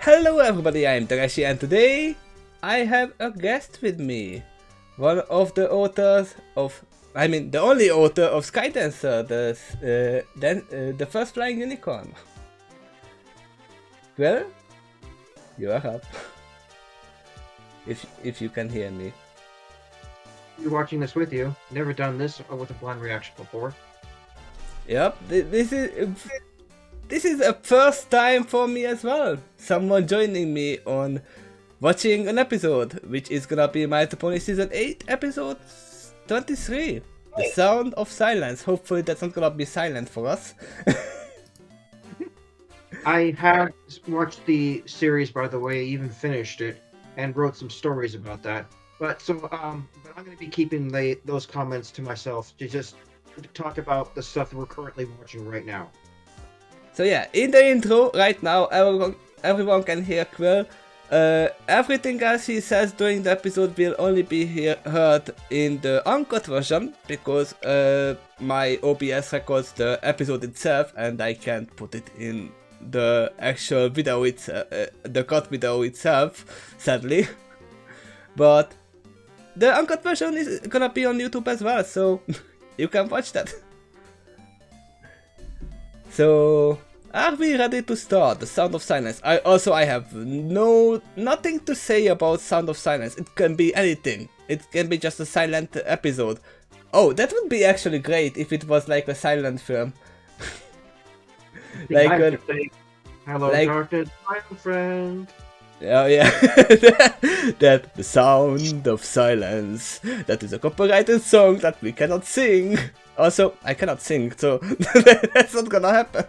Hello everybody, I'm Takeshy and today I have a guest with me. One of the authors of, the only author of Skydancer, the first flying unicorn. Well, you are up. if you can hear me. You're watching this with you. Never done this with a blind reaction before. Yep, this is a first time for me as well. Someone joining me on watching an episode, which is gonna be My Pony Season 8, Episode 23. The Sound of Silence. Hopefully that's not gonna be silent for us. I have watched the series, by the way, even finished it, and wrote some stories about that. But I'm going to be keeping those comments to myself to just talk about the stuff that we're currently watching right now. So yeah, in the intro right now, everyone can hear Quill. Everything else he says during the episode will only be heard in the uncut version, because my OBS records the episode itself and I can't put it in the actual video itself, the cut video itself, sadly. But the uncut version is gonna be on YouTube as well, so you can watch that. So, are we ready to start the Sound of Silence? I have nothing to say about Sound of Silence. It can be anything. It can be just a silent episode. Oh, that would be actually great if it was like a silent film. Like hello, like, darkness, my friend. Oh yeah, that the Sound of Silence. That is a copyrighted song that we cannot sing. Also, I cannot sing, so that's not gonna happen.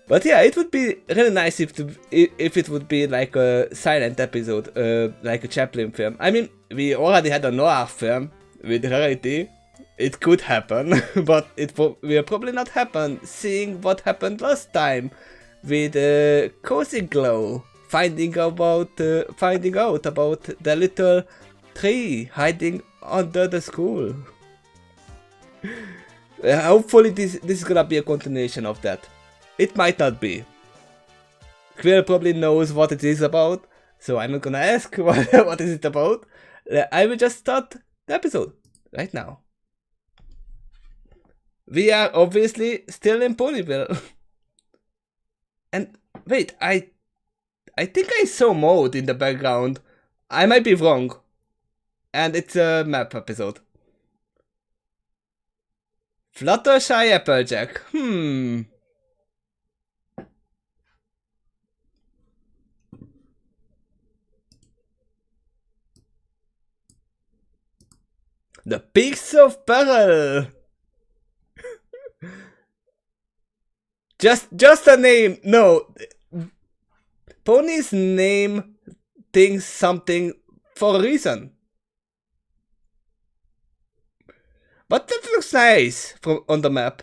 But yeah, it would be really nice if it would be like a silent episode, like a Chaplin film. I mean, we already had a noir film with Rarity. It could happen, but it will probably not happen, seeing what happened last time with Cozy Glow finding out about the little tree hiding under the school. Hopefully this is gonna be a continuation of that. It might not be. Quill probably knows what it is about, so I'm not gonna ask what is it about. I will just start the episode right now. We are obviously still in Ponyville. And wait, I think I saw Mode in the background. I might be wrong. And it's a map episode. Fluttershy Applejack. The Peaks of Peril. just a name. No. Ponies name things something for a reason. But that looks nice on the map.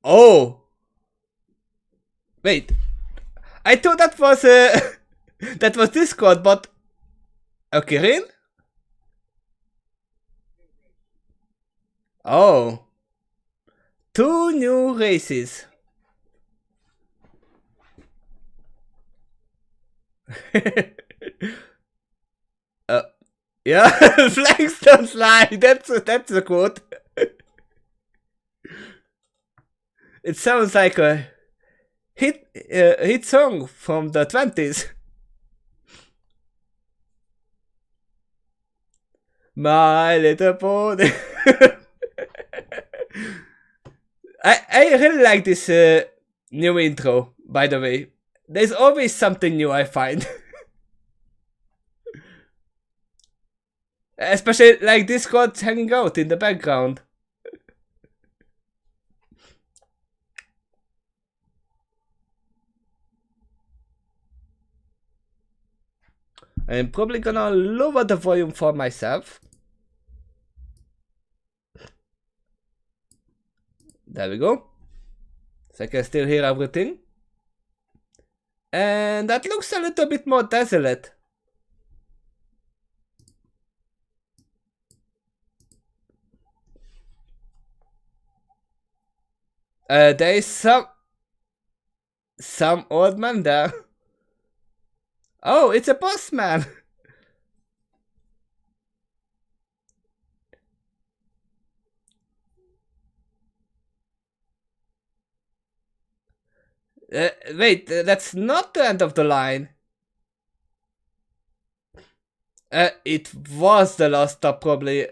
Oh. Wait. I thought that was that was Discord, but okay, Kirin? Oh. 2 new races. Yeah, flags don't fly. That's a quote. It sounds like a hit song from the 20s. My Little Pony. I really like this new intro, by the way. There's always something new I find. Especially like Discord hanging out in the background. I'm probably gonna lower the volume for myself. There we go. So I can still hear everything. And that looks a little bit more desolate. There is some old man there. Oh, it's a boss man. Wait, that's not the end of the line. It was the last stop probably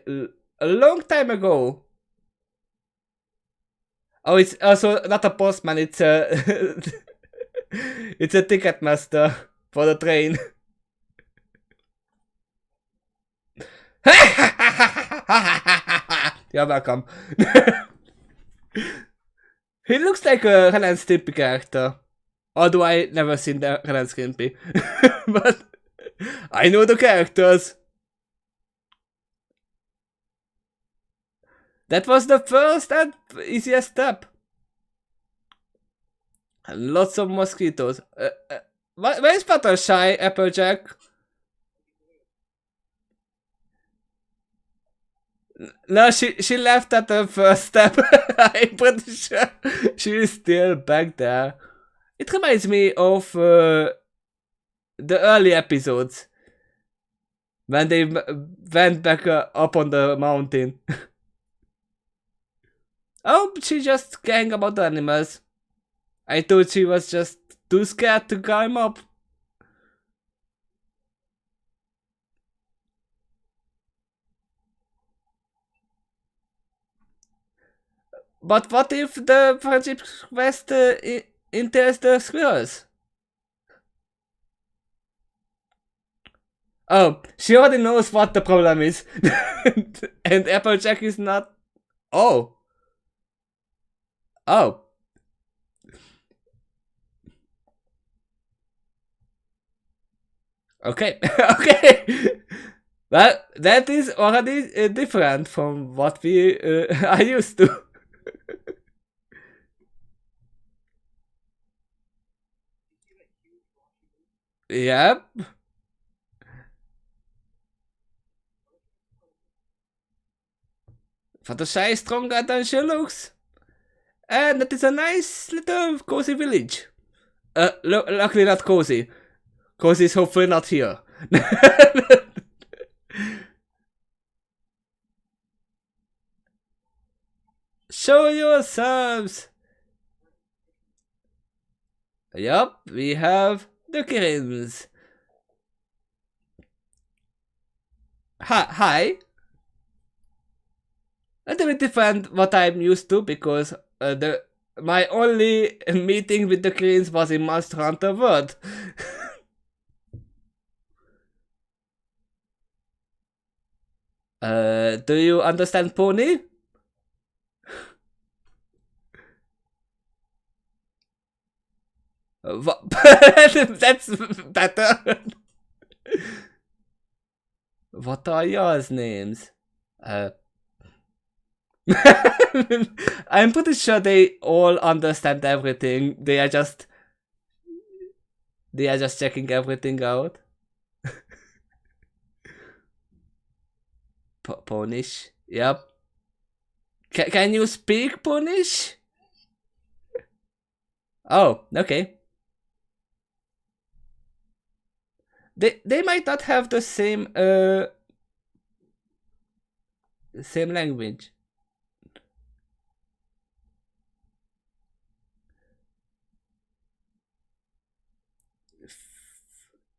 a long time ago. Oh, it's also not a postman, it's a it's a ticket master for the train. You're welcome. He looks like a Ren and Stimpy character. Although I never seen the Ren and Stimpy. But I know the characters. That was the first and easiest step. Lots of mosquitoes. Where's Fluttershy, Applejack? No, she left at the first step. I'm pretty sure she's still back there. It reminds me of the early episodes when they went back up on the mountain. Oh, she just caring about the animals. I thought she was just too scared to climb up. But what if the friendship quest entails the squirrels? Oh, she already knows what the problem is. And Applejack is not. Oh. Oh. Okay. Okay. Well, that is already different from what we are used to. Yep. Fluttershy is stronger than she looks. And that is a nice little cozy village. Luckily not cozy. Cozy is hopefully not here. Show yourselves! Yup, we have the Kittens. Hi. A little bit different what I'm used to because my only meeting with the Kittens was in Monster Hunter World. Do you understand Pony? That's better. What are yours names? I'm pretty sure they all understand everything. They are just checking everything out. Ponish. Yep. Can you speak Ponish? Oh, okay. They might not have the same language.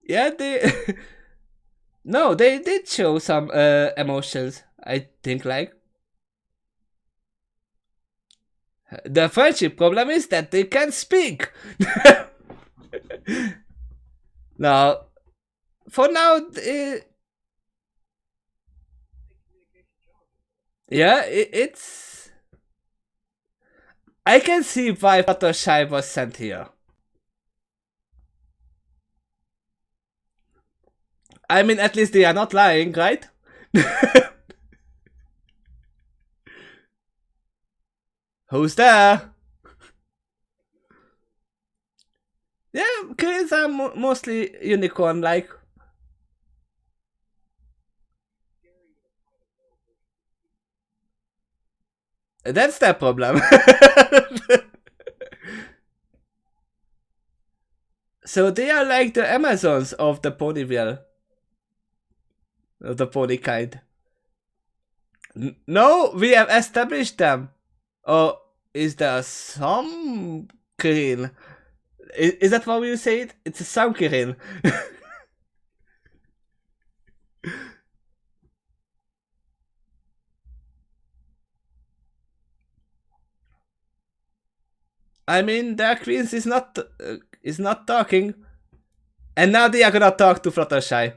Yeah, they no, they did show some emotions, I think, like. The friendship problem is that they can't speak. Now, for now, yeah, it's. I can see why Fluttershy was sent here. I mean, at least they are not lying, right? Who's there? Yeah, kids are mostly unicorn-like. That's their problem. So they are like the Amazons of the Ponyville. Of the pony kind. No, we have established them. Or is there some Kirin? Is that what you say it? It's a some Kirin. I mean, Dark Queens is not talking, and now they are gonna talk to Fluttershy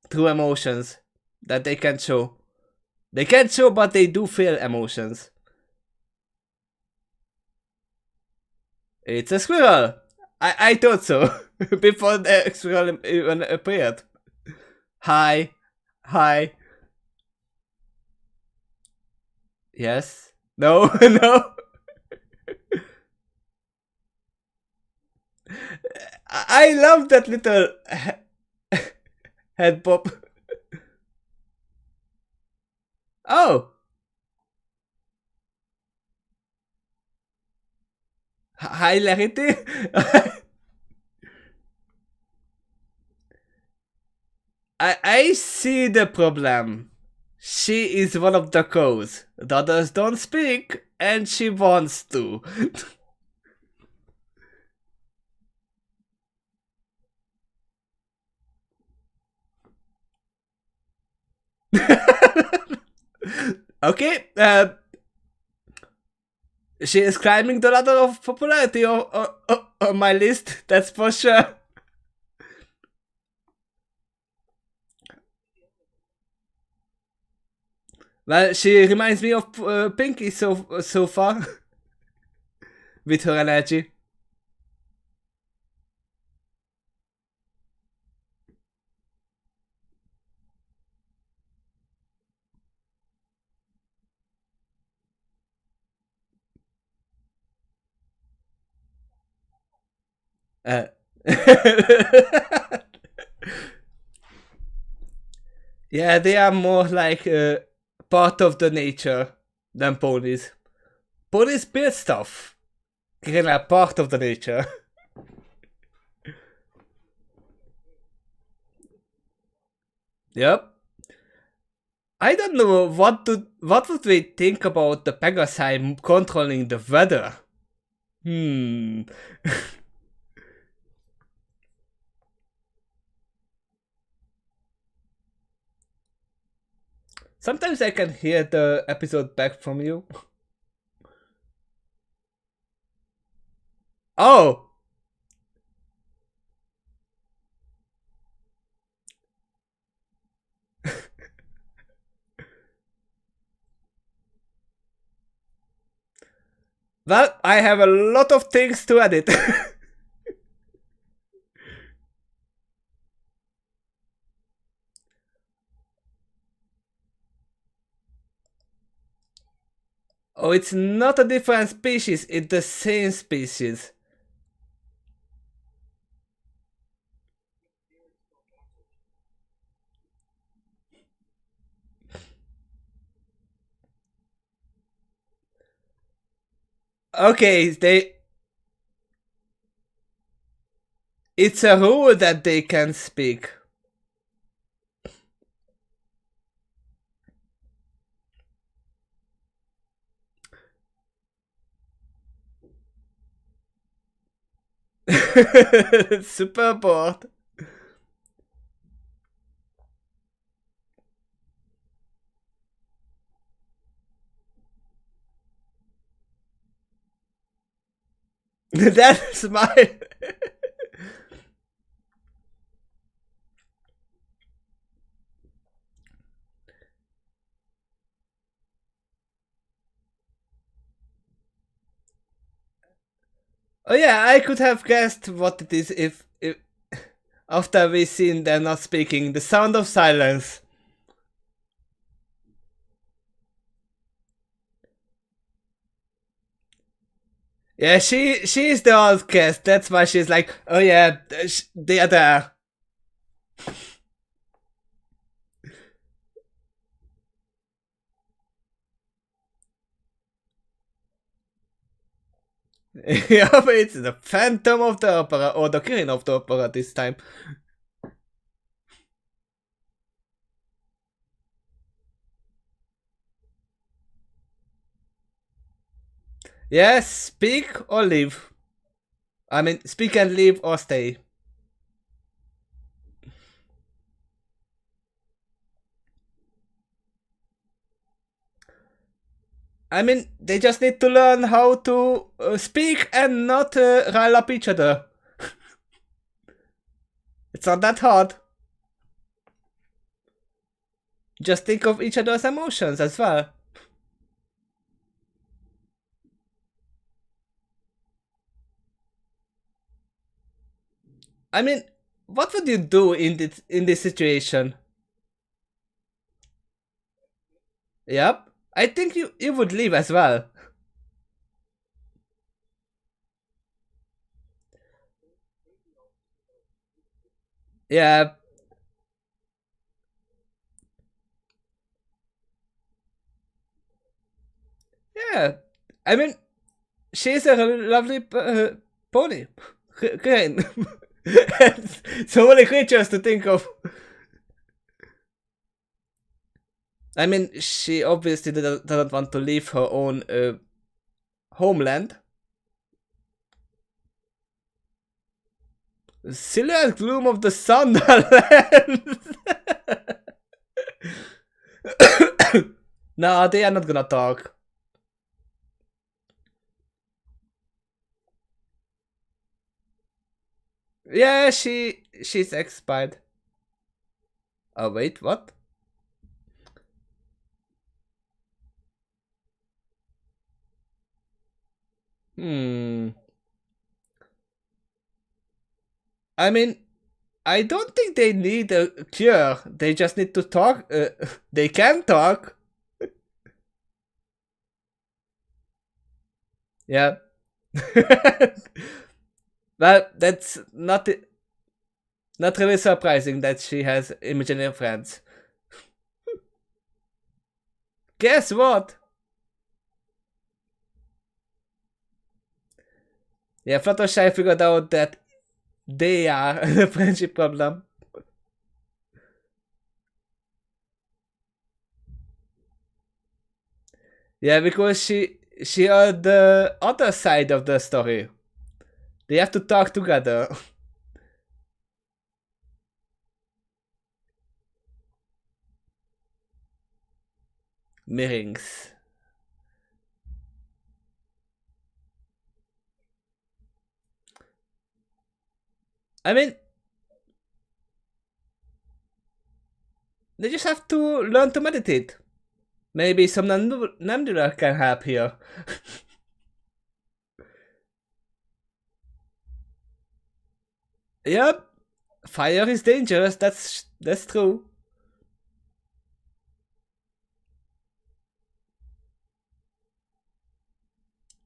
through emotions that they can't show. They can't show, but they do feel emotions. It's a squirrel. I thought so before the squirrel even appeared. Hi, hi. Yes. No. No. I love that little head pop. Oh. Hilarity. I see the problem. She is one of the cows. The others don't speak, and she wants to. Okay, she is climbing the ladder of popularity on my list, that's for sure. Well, she reminds me of Pinky so far with her energy. Uh, yeah, they are more like part of the nature than ponies. Ponies build stuff. They are part of the nature. Yep. I don't know what would we think about the Pegasi controlling the weather. Hmm. Sometimes I can hear the episode back from you. Oh! Well, I have a lot of things to edit. Oh, it's not a different species, it's the same species. Okay, it's a rule that they can speak. Super bored. That smile. Oh yeah, I could have guessed what it is if after we seen them not speaking. The sound of silence. Yeah, she is the outcast. That's why she's like, oh yeah, they are there. Yeah, but it's the Phantom of the Opera, or the Queen of the Opera this time. Yes, speak or leave. I mean, speak and leave or stay. I mean, they just need to learn how to speak and not rile up each other. It's not that hard. Just think of each other's emotions as well. I mean, what would you do in this situation? Yep, I think you would leave as well. Yeah. Yeah. I mean, she's a lovely pony. Crane. So many creatures to think of. I mean, she obviously doesn't want to leave her own homeland. Silhouette gloom of the Sunderland. No, they are not gonna talk. Yeah, she's expired. Oh wait, what? I mean, I don't think they need a cure. They just need to talk. They can talk. Yeah. Well, that's not really surprising that she has imaginary friends. Guess what? Yeah, Fluttershy figured out that they are the friendship problem. Yeah, because she heard the other side of the story. They have to talk together. Mirings. I mean, they just have to learn to meditate. Maybe some Nandula can help here. Yep, fire is dangerous. That's true.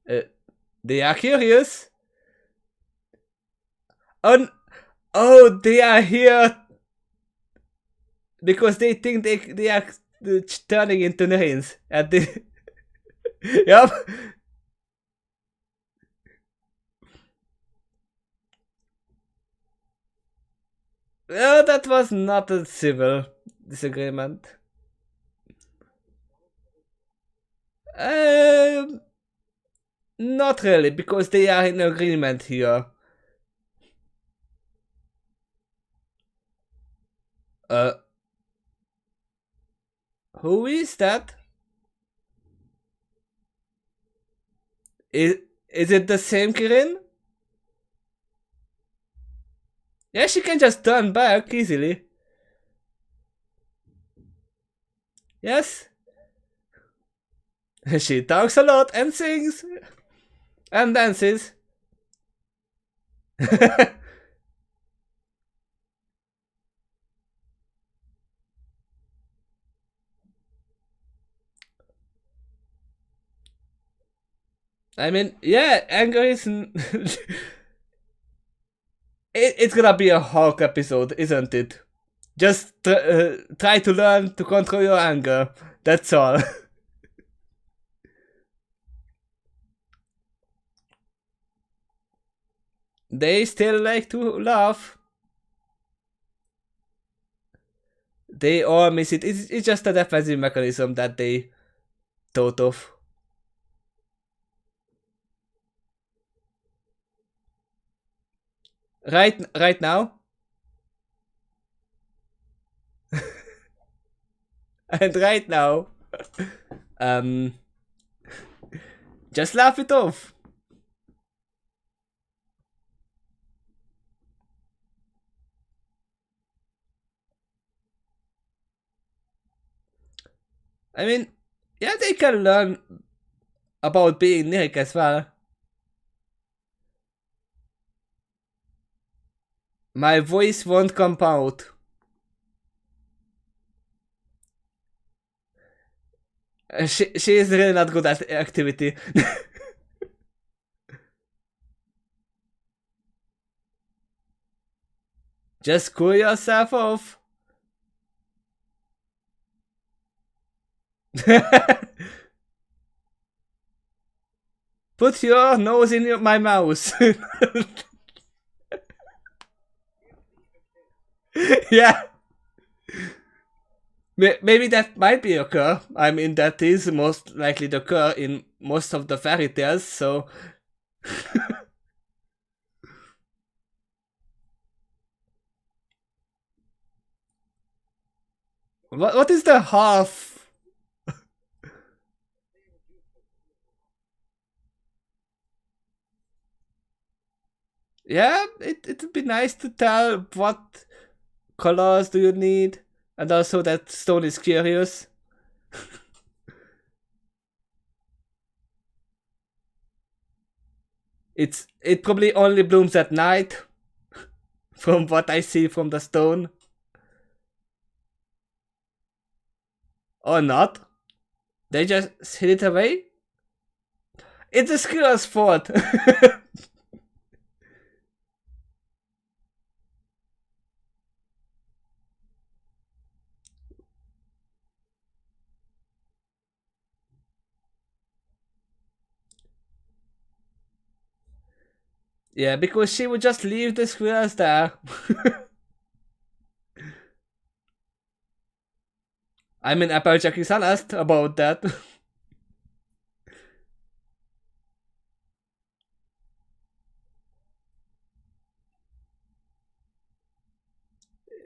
Uh, they are curious. Oh, they are here because they think they are turning into Nains. And they, yep. That was not a civil disagreement. Um, Not really, because they are in agreement here. Uh, who is that? Is it the same Kirin? Yeah, she can just turn back easily. Yes. She talks a lot and sings. And dances. I mean, yeah, anger is... it's gonna be a Hulk episode, isn't it? Just try to learn to control your anger. That's all. They still like to laugh. They all miss it. It's just a defensive mechanism that they thought of. Right now. And right now. um just laugh it off. I mean, yeah, they can learn about being Nick as well. My voice won't come out. She is really not good at activity. Just cool yourself off. Put your nose in my mouth. Yeah. Maybe that might be occur. I mean, that is most likely to occur in most of the fairy tales, so... What is the half? Yeah, it'd be nice to tell what colors do you need, and also that stone is curious. It probably only blooms at night, from what I see from the stone. Or not. They just hid it away? It's the squirrel's fault. Yeah, because she would just leave the squirrels there. I mean, Applejack is honest about that.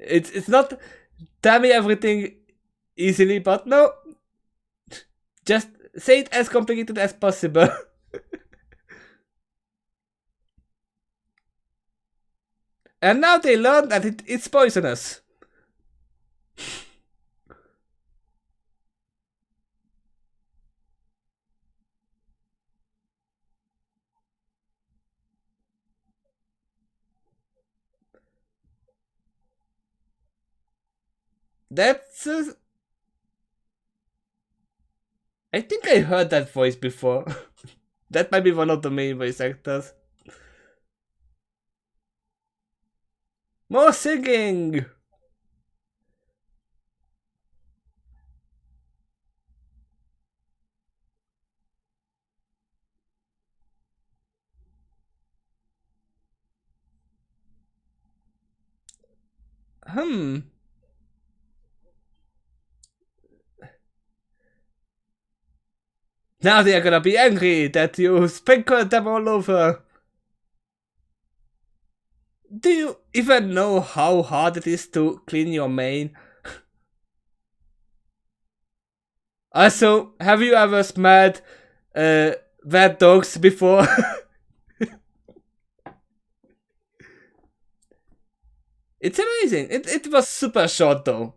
It's not tell me everything easily, but no. Just say it as complicated as possible. And now they learn that it's poisonous. That's... I think I heard that voice before. That might be one of the main voice actors. More singing! Now they are gonna be angry that you sprinkled them all over. Do you even know how hard it is to clean your mane? Also, have you ever smelled wet dogs before? It's amazing. It was super short though.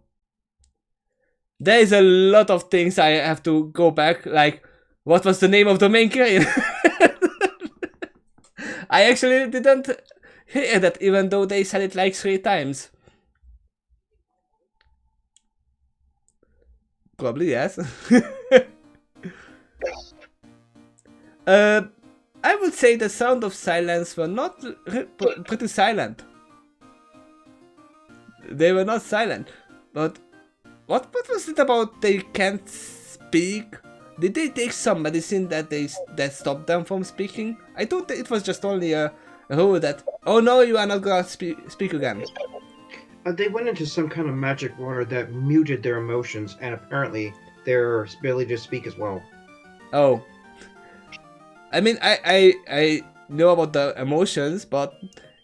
There is a lot of things I have to go back, like, what was the name of the main crane? I actually didn't hear that even though they said it like 3 times. Probably yes. I would say the sound of silence were not pretty silent. They were not silent, but what was it about they can't speak? Did they take some medicine that stopped them from speaking? I thought it was just only a Who that? Oh no, you are not gonna speak again. They went into some kind of magic water that muted their emotions and apparently their ability to speak as well. Oh. I mean, I know about the emotions, but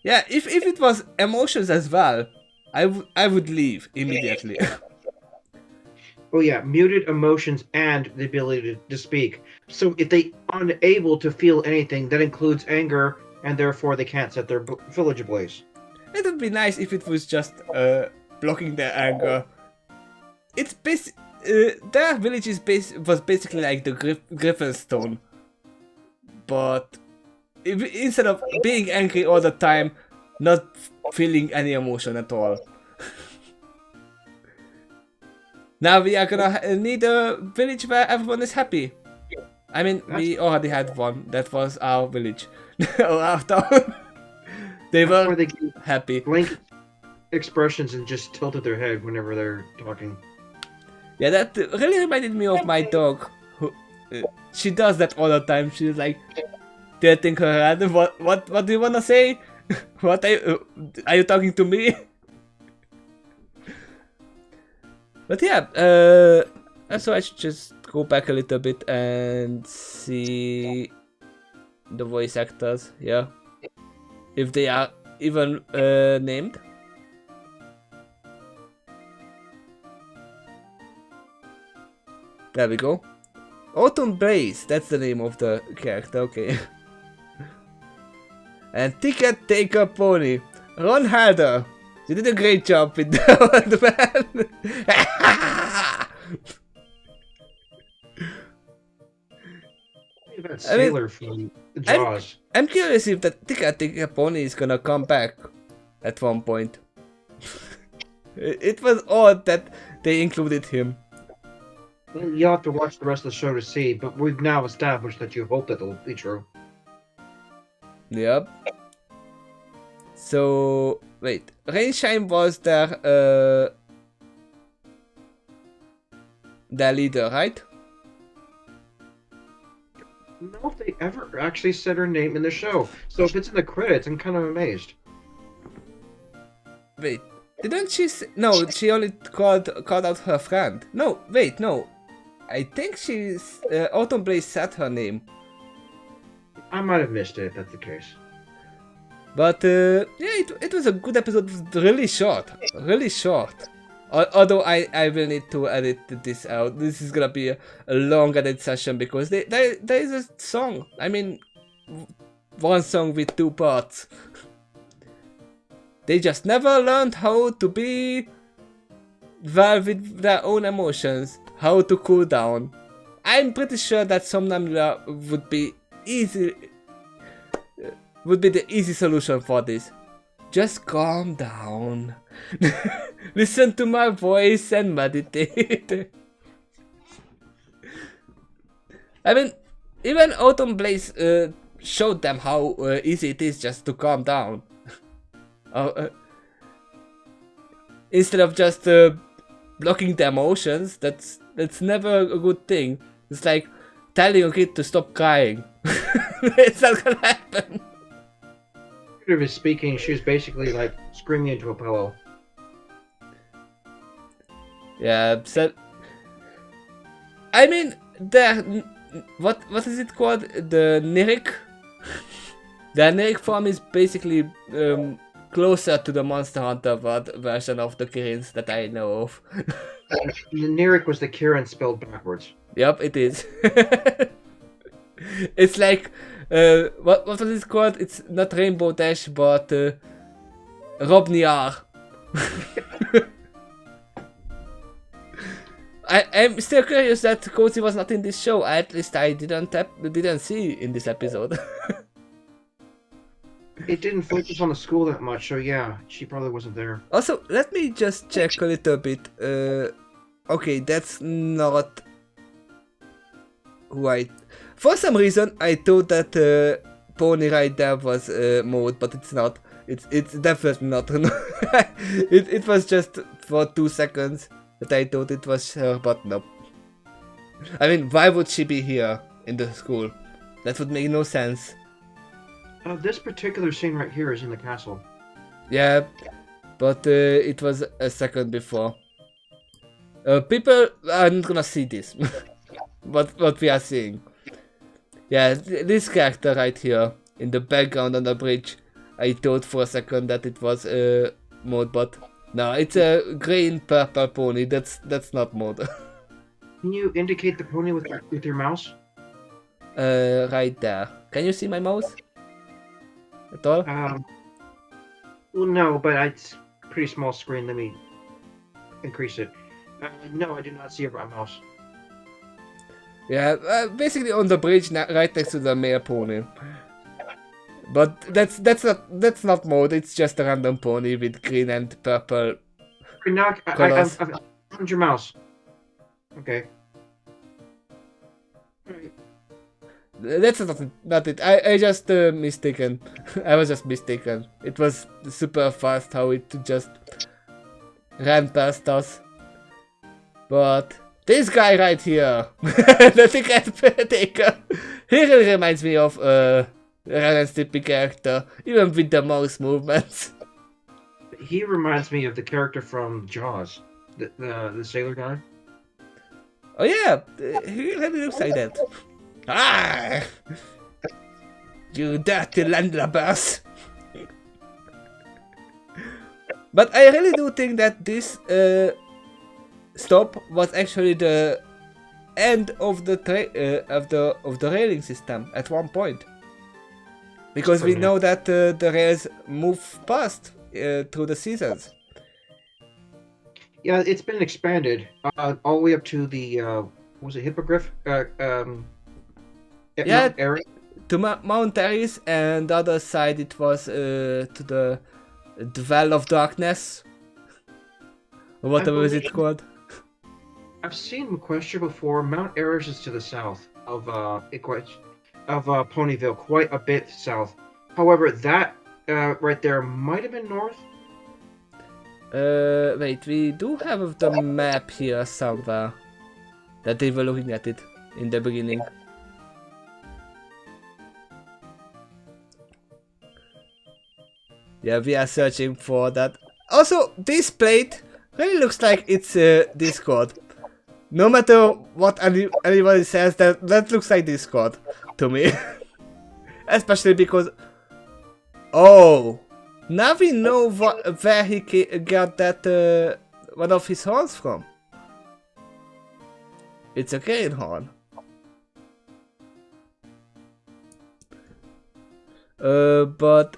yeah, if it was emotions as well, I would leave immediately. Oh yeah, muted emotions and the ability to speak. So if they unable to feel anything, that includes anger, and therefore they can't set their village ablaze. It would be nice if it was just blocking their anger. It's their village was basically like the Griffin Stone, but instead of being angry all the time, not feeling any emotion at all. Now we are gonna need a village where everyone is happy. I mean, we already had one. That was our village. Or our town. They were they happy. Blank expressions and just tilted their head whenever they're talking. Yeah, that really reminded me of my dog. Who, she does that all the time. She's like tilting her head. What do you wanna say? What are you talking to me? But yeah, so I should just go back a little bit and see the voice actors, yeah. If they are even named. There we go. Autumn Blaze, that's the name of the character, okay. And Ticket Taker Pony, Ron Halder. You did a great job with the man. That sailor from Jaws. I'm curious if the Taker Pony is gonna come back at one point. It was odd that they included him. You'll have to watch the rest of the show to see, but we've now established that you hope that it'll be true. Yep. So wait, Rainshine was their leader, right? know if they ever actually said her name in the show. So if it's in the credits, I'm kind of amazed. Wait, didn't she say... No, she only called out her friend. No, wait, no. I think she's... Autumn Blaze said her name. I might have missed it if that's the case. But, yeah, it was a good episode. It was really short. Really short. Although I will need to edit this out. This is gonna be a long edit session because there is a song. I mean, one song with 2 parts. They just never learned how to be well with their own emotions. How to cool down. I'm pretty sure that Somnambula would be the easy solution for this. Just calm down. Listen to my voice and meditate. I mean, even Autumn Blaze showed them how easy it is just to calm down. Instead of just blocking the emotions, that's never a good thing. It's like telling a kid to stop crying. It's not gonna happen. Figuratively speaking, she was basically like screaming into a pillow. Yeah, so I mean, what is it called? The Nirik? The Nirik form is basically closer to the Monster Hunter version of the Kirins that I know of. The Nirik was the Kirin spelled backwards. Yep, it is. It's like what was it called? It's not Rainbow Dash, but Robniar. I'm still curious that Cozy was not in this show. At least I didn't see in this episode. It didn't focus on the school that much, so yeah, she probably wasn't there. Also, let me just check a little bit. Okay, that's not who For some reason, I thought that Pony right there was Maud, but it's not. It's definitely not. It was just for 2 seconds that I thought it was her, but no. I mean, why would she be here in the school? That would make no sense. This particular scene right here is in the castle. Yeah, but it was a second before. People are not gonna see this, what we are seeing. Yeah, this character right here in the background on the bridge. I thought for a second that it was a mode, but no, it's a green purple pony. That's not mode. Can you indicate the pony with your mouse? Right there. Can you see my mouse at all? Well, no, but it's a pretty small screen. Let me increase it. No, I do not see a mouse. Yeah, basically on the bridge right next to the male pony. But that's not mode. It's just a random pony with green and purple colors. I found your mouse. Okay. That's not it. I just mistaken. I was just mistaken. It was super fast how it just ran past us. But this guy right here, the ticket taker, he really reminds me of Ren and Stimpy character, even with the mouse movements. He reminds me of the character from Jaws, the sailor guy. Oh yeah, he really looks like that. Ah! You dirty landlubbers! But I really do think that this stop was actually the end of the railing system at one point, because we know that the rails move past through the seasons. Yeah, it's been expanded all the way up to the was it Hippogriff? Yeah, area? To Mount Ares, and the other side it was to the Well of Darkness, or whatever is it called. I've seen McQuestion before. Mount Eris is to the south of Ponyville, quite a bit south. However, that right there might have been north. Wait, we do have the map here somewhere that they were looking at it in the beginning. Yeah, we are searching for that. Also, this plate really looks like it's Discord. No matter what anybody says, that looks like Discord to me. Especially because... Oh! Now we know where he got that one of his horns from. It's a cane horn. But...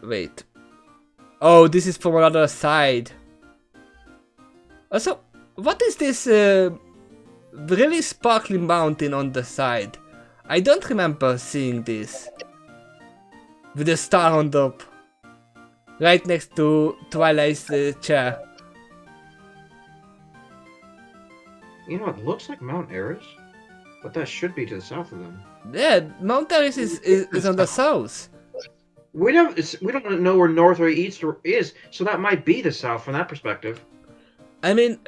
Wait. Oh, this is from another side. Also, what is this really sparkly mountain on the side? I don't remember seeing this. With a star on top. Right next to Twilight's chair. You know, it looks like Mount Eris, but that should be to the south of them. Yeah, Mount Eris is on the south. We don't know where north or east is, so that might be the south from that perspective. I mean,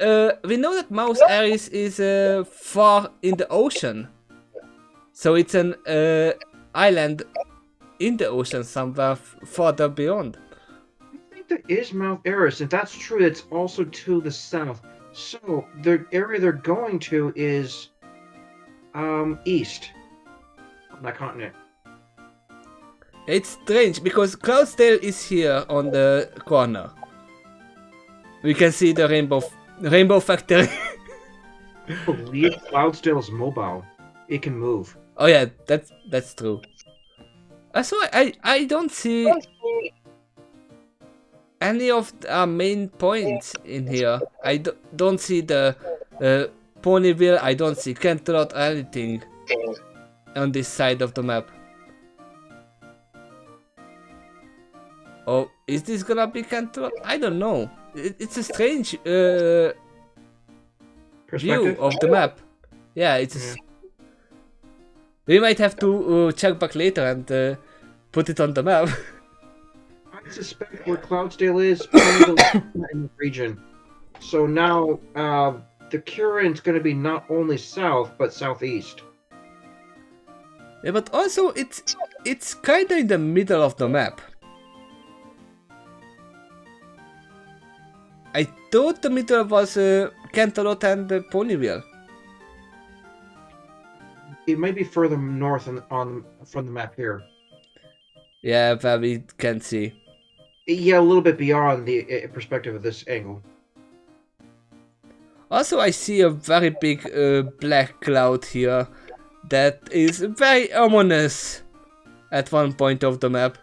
we know that Mount Eris is far in the ocean. So it's an island in the ocean somewhere further beyond. I think there is Mount Eris. If that's true, it's also to the south. So the area they're going to is east on that continent. It's strange because Cloudsdale is here on the corner. We can see the rainbow factory. I believe Cloudsdale is mobile. It can move. Oh yeah, that's true. So I don't see any of our main points in here. I don't see the Ponyville. I don't see Canterlot or anything on this side of the map. Oh, is this gonna be Canterlot? I don't know. It's a strange view of the map. Yeah, it's. We might have to check back later and put it on the map. I suspect where Cloudsdale is in the region. So now the Current's going to be not only south but southeast. Yeah, but also it's kinda in the middle of the map. I thought the middle was Canterlot and Ponyville. It might be further north from the map here. Yeah, where we can see. Yeah, a little bit beyond the perspective of this angle. Also, I see a very big black cloud here that is very ominous at one point of the map.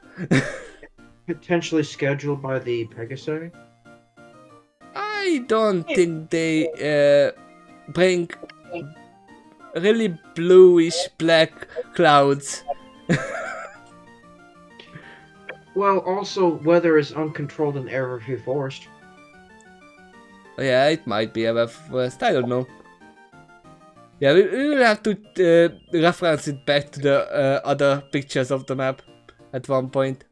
Potentially scheduled by the Pegasi? I don't think they bring really bluish black clouds. Well, also, weather is uncontrolled in Everview Forest. Yeah, it might be a first, I don't know. Yeah, we will have to reference it back to the other pictures of the map at one point.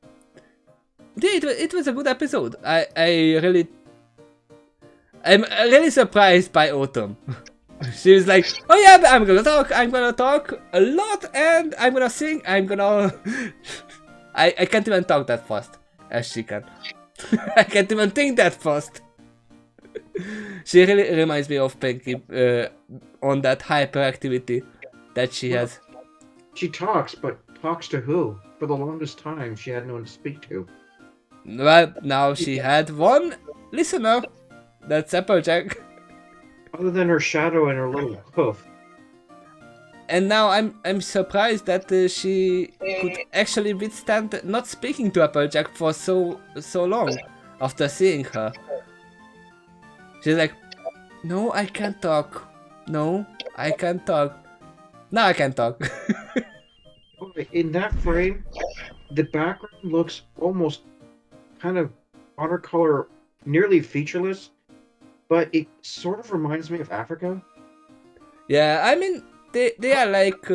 Yeah, it was a good episode. I'm really surprised by Autumn. She was like, oh yeah, I'm gonna talk a lot, and I'm gonna sing, I'm gonna... I can't even talk that fast as she can. I can't even think that fast. She really reminds me of Pinky on that hyperactivity that she has. She talks, but talks to who? For the longest time, she had no one to speak to. Well, now she had one listener. That's Applejack. Other than her shadow and her little hoof. And now I'm surprised that she could actually withstand not speaking to Applejack for so long after seeing her. She's like, no, I can't talk. No, I can't talk. Now I can talk. In that frame, the background looks almost kind of watercolor, nearly featureless, but it sort of reminds me of Africa. Yeah, I mean, they are like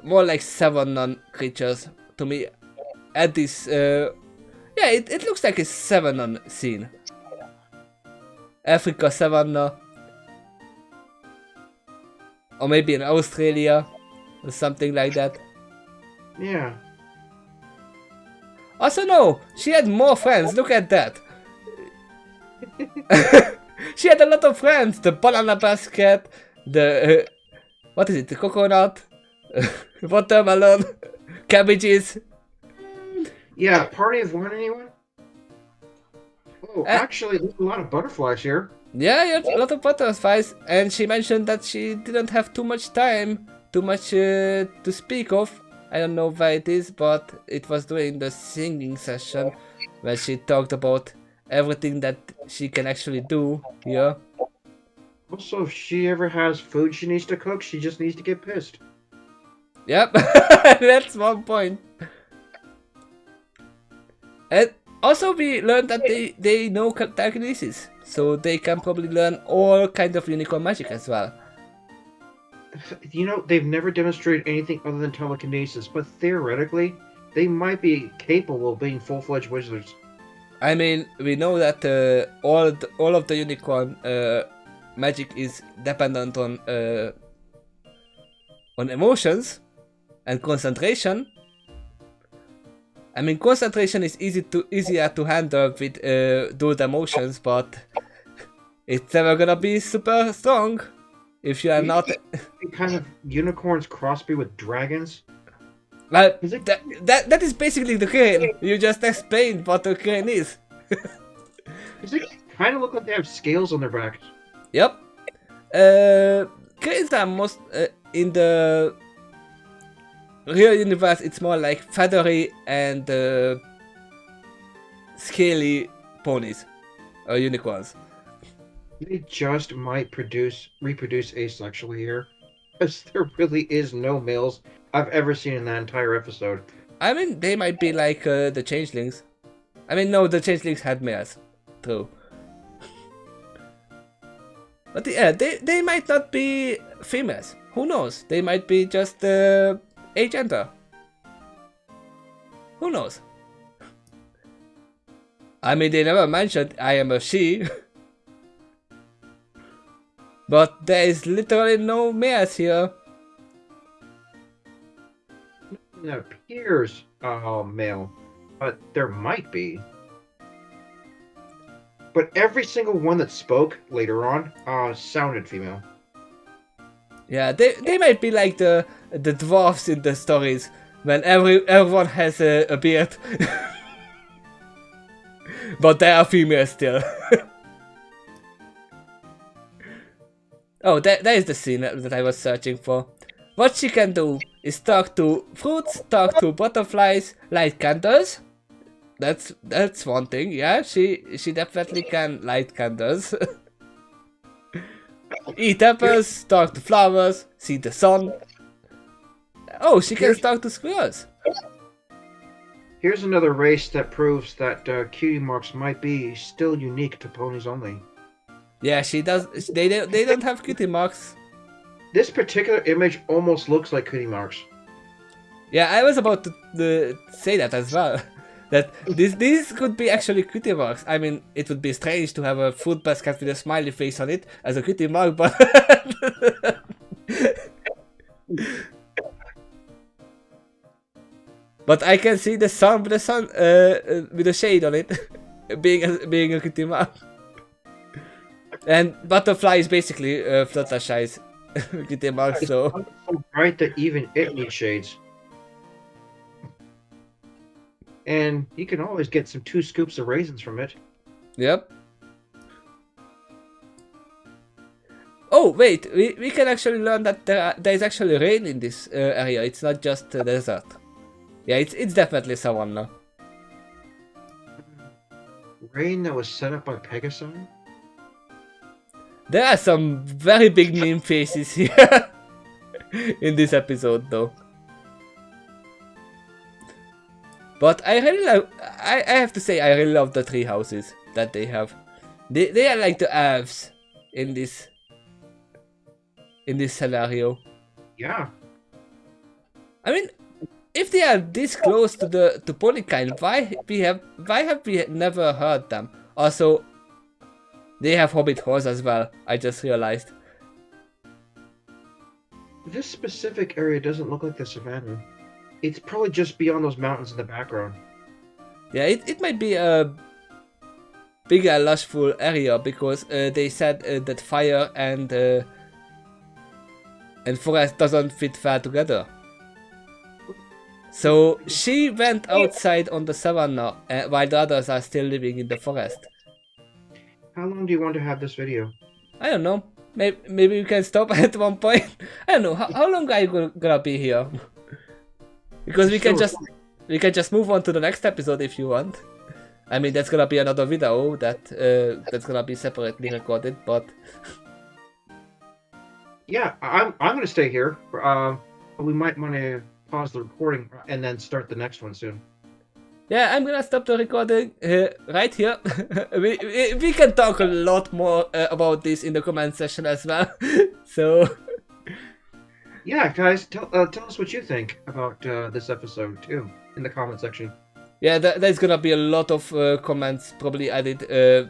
more like Savannah creatures to me. At this, yeah, it looks like a Savannah scene. Africa Savannah, or maybe in Australia, or something like that. Yeah. Also, no, she had more friends. Look at that. She had a lot of friends. The banana basket, the what is it? The coconut, watermelon, cabbages. Yeah, party of one, anyone? Oh, actually, there's a lot of butterflies here. Yeah, a lot of butterflies, and she mentioned that she didn't have too much time, too much to speak of. I don't know why it is, but it was during the singing session where she talked about everything that she can actually do here. Also, if she ever has food she needs to cook, she just needs to get pissed. Yep, that's one point. And also we learned that they know telekinesis, so they can probably learn all kinds of unicorn magic as well. You know, they've never demonstrated anything other than telekinesis, but theoretically, they might be capable of being full-fledged wizards. I mean, we know that all of the unicorn magic is dependent on emotions and concentration. I mean, concentration is easier to handle with those emotions, but it's never gonna be super strong if you are not. Kind of unicorns crossbreed with dragons. Well, that is basically the crane. You just explained what the crane is. Does it kind of look like they have scales on their backs? Yep. Cranes are most in the real universe. It's more like feathery and scaly ponies or unicorns. They just might reproduce asexually here, because there really is no males I've ever seen in that entire episode. I mean, they might be like the changelings. I mean, no, the changelings had males, true. But yeah, they might not be females. Who knows? They might be just agender. Who knows? I mean, they never mentioned I am a she. But there is literally no males here. nothing that appears male, but there might be. But every single one that spoke later on sounded female. Yeah, they might be like the dwarfs in the stories when everyone has a beard, but they are female still. Oh, that is the scene that I was searching for. What she can do is talk to fruits, talk to butterflies, light candles. That's one thing. Yeah, she definitely can light candles. Eat apples, talk to flowers, see the sun. Oh, she can talk to squirrels. Here's another race that proves that cutie marks might be still unique to ponies only. Yeah, she does. They don't have cutie marks. This particular image almost looks like cutie marks. Yeah, I was about to say that as well. That this could be actually cutie marks. I mean, it would be strange to have a fruit basket with a smiley face on it as a cutie mark, but but I can see the sun with a shade on it, being a cutie mark. And butterfly is basically Fluttershy's cutie mark, so. It's so bright that even it needs shades. And you can always get some 2 scoops of raisins from it. Yep. Oh wait, we can actually learn that there is actually rain in this area. It's not just a desert. Yeah, it's definitely savanna. Rain that was set up by Pegasus? There are some very big meme faces here in this episode, though. But I really love. I have to say, I really love the tree houses that they have. They are like the elves in this scenario. Yeah. I mean, if they are this close to the Polykind, why have we never heard them? Also, they have hobbit halls as well. I just realized. This specific area doesn't look like the savannah. It's probably just beyond those mountains in the background. Yeah, it might be a bigger, lushful area because they said that fire and forest doesn't fit well together. So she went outside on the savannah while the others are still living in the forest. How long do you want to have this video? I don't know. Maybe we can stop at one point. I don't know. How long are you gonna be here? Because we can just move on to the next episode if you want. I mean, that's gonna be another video that's gonna be separately recorded, but yeah, I'm gonna stay here. We might want to pause the recording and then start the next one soon. yeah, I'm gonna stop the recording right here. we can talk a lot more about this in the comment section as well. So. Yeah, guys, tell us what you think about this episode too in the comment section. Yeah, there's gonna be a lot of comments probably added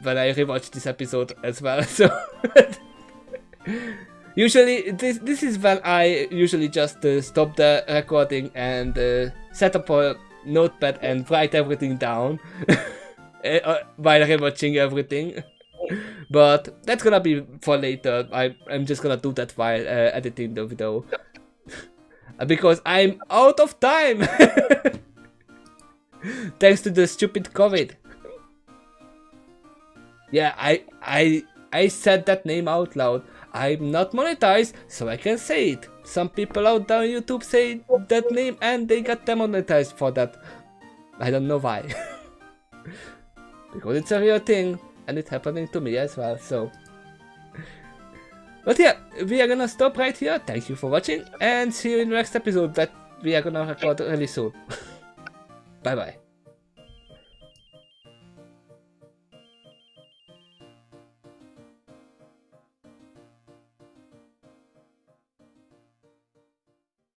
when I rewatch this episode as well. So usually this is when I usually just stop the recording and set up a notepad and write everything down while rewatching everything. But that's gonna be for later. I'm just gonna do that while editing the video. Because I'm out of time! Thanks to the stupid COVID. Yeah, I said that name out loud. I'm not monetized, so I can say it. Some people out there on YouTube say that name and they got demonetized for that. I don't know why. Because it's a real thing. And it's happening to me as well, so. But yeah, we are gonna stop right here. Thank you for watching and see you in the next episode that we are gonna record really soon. Bye bye.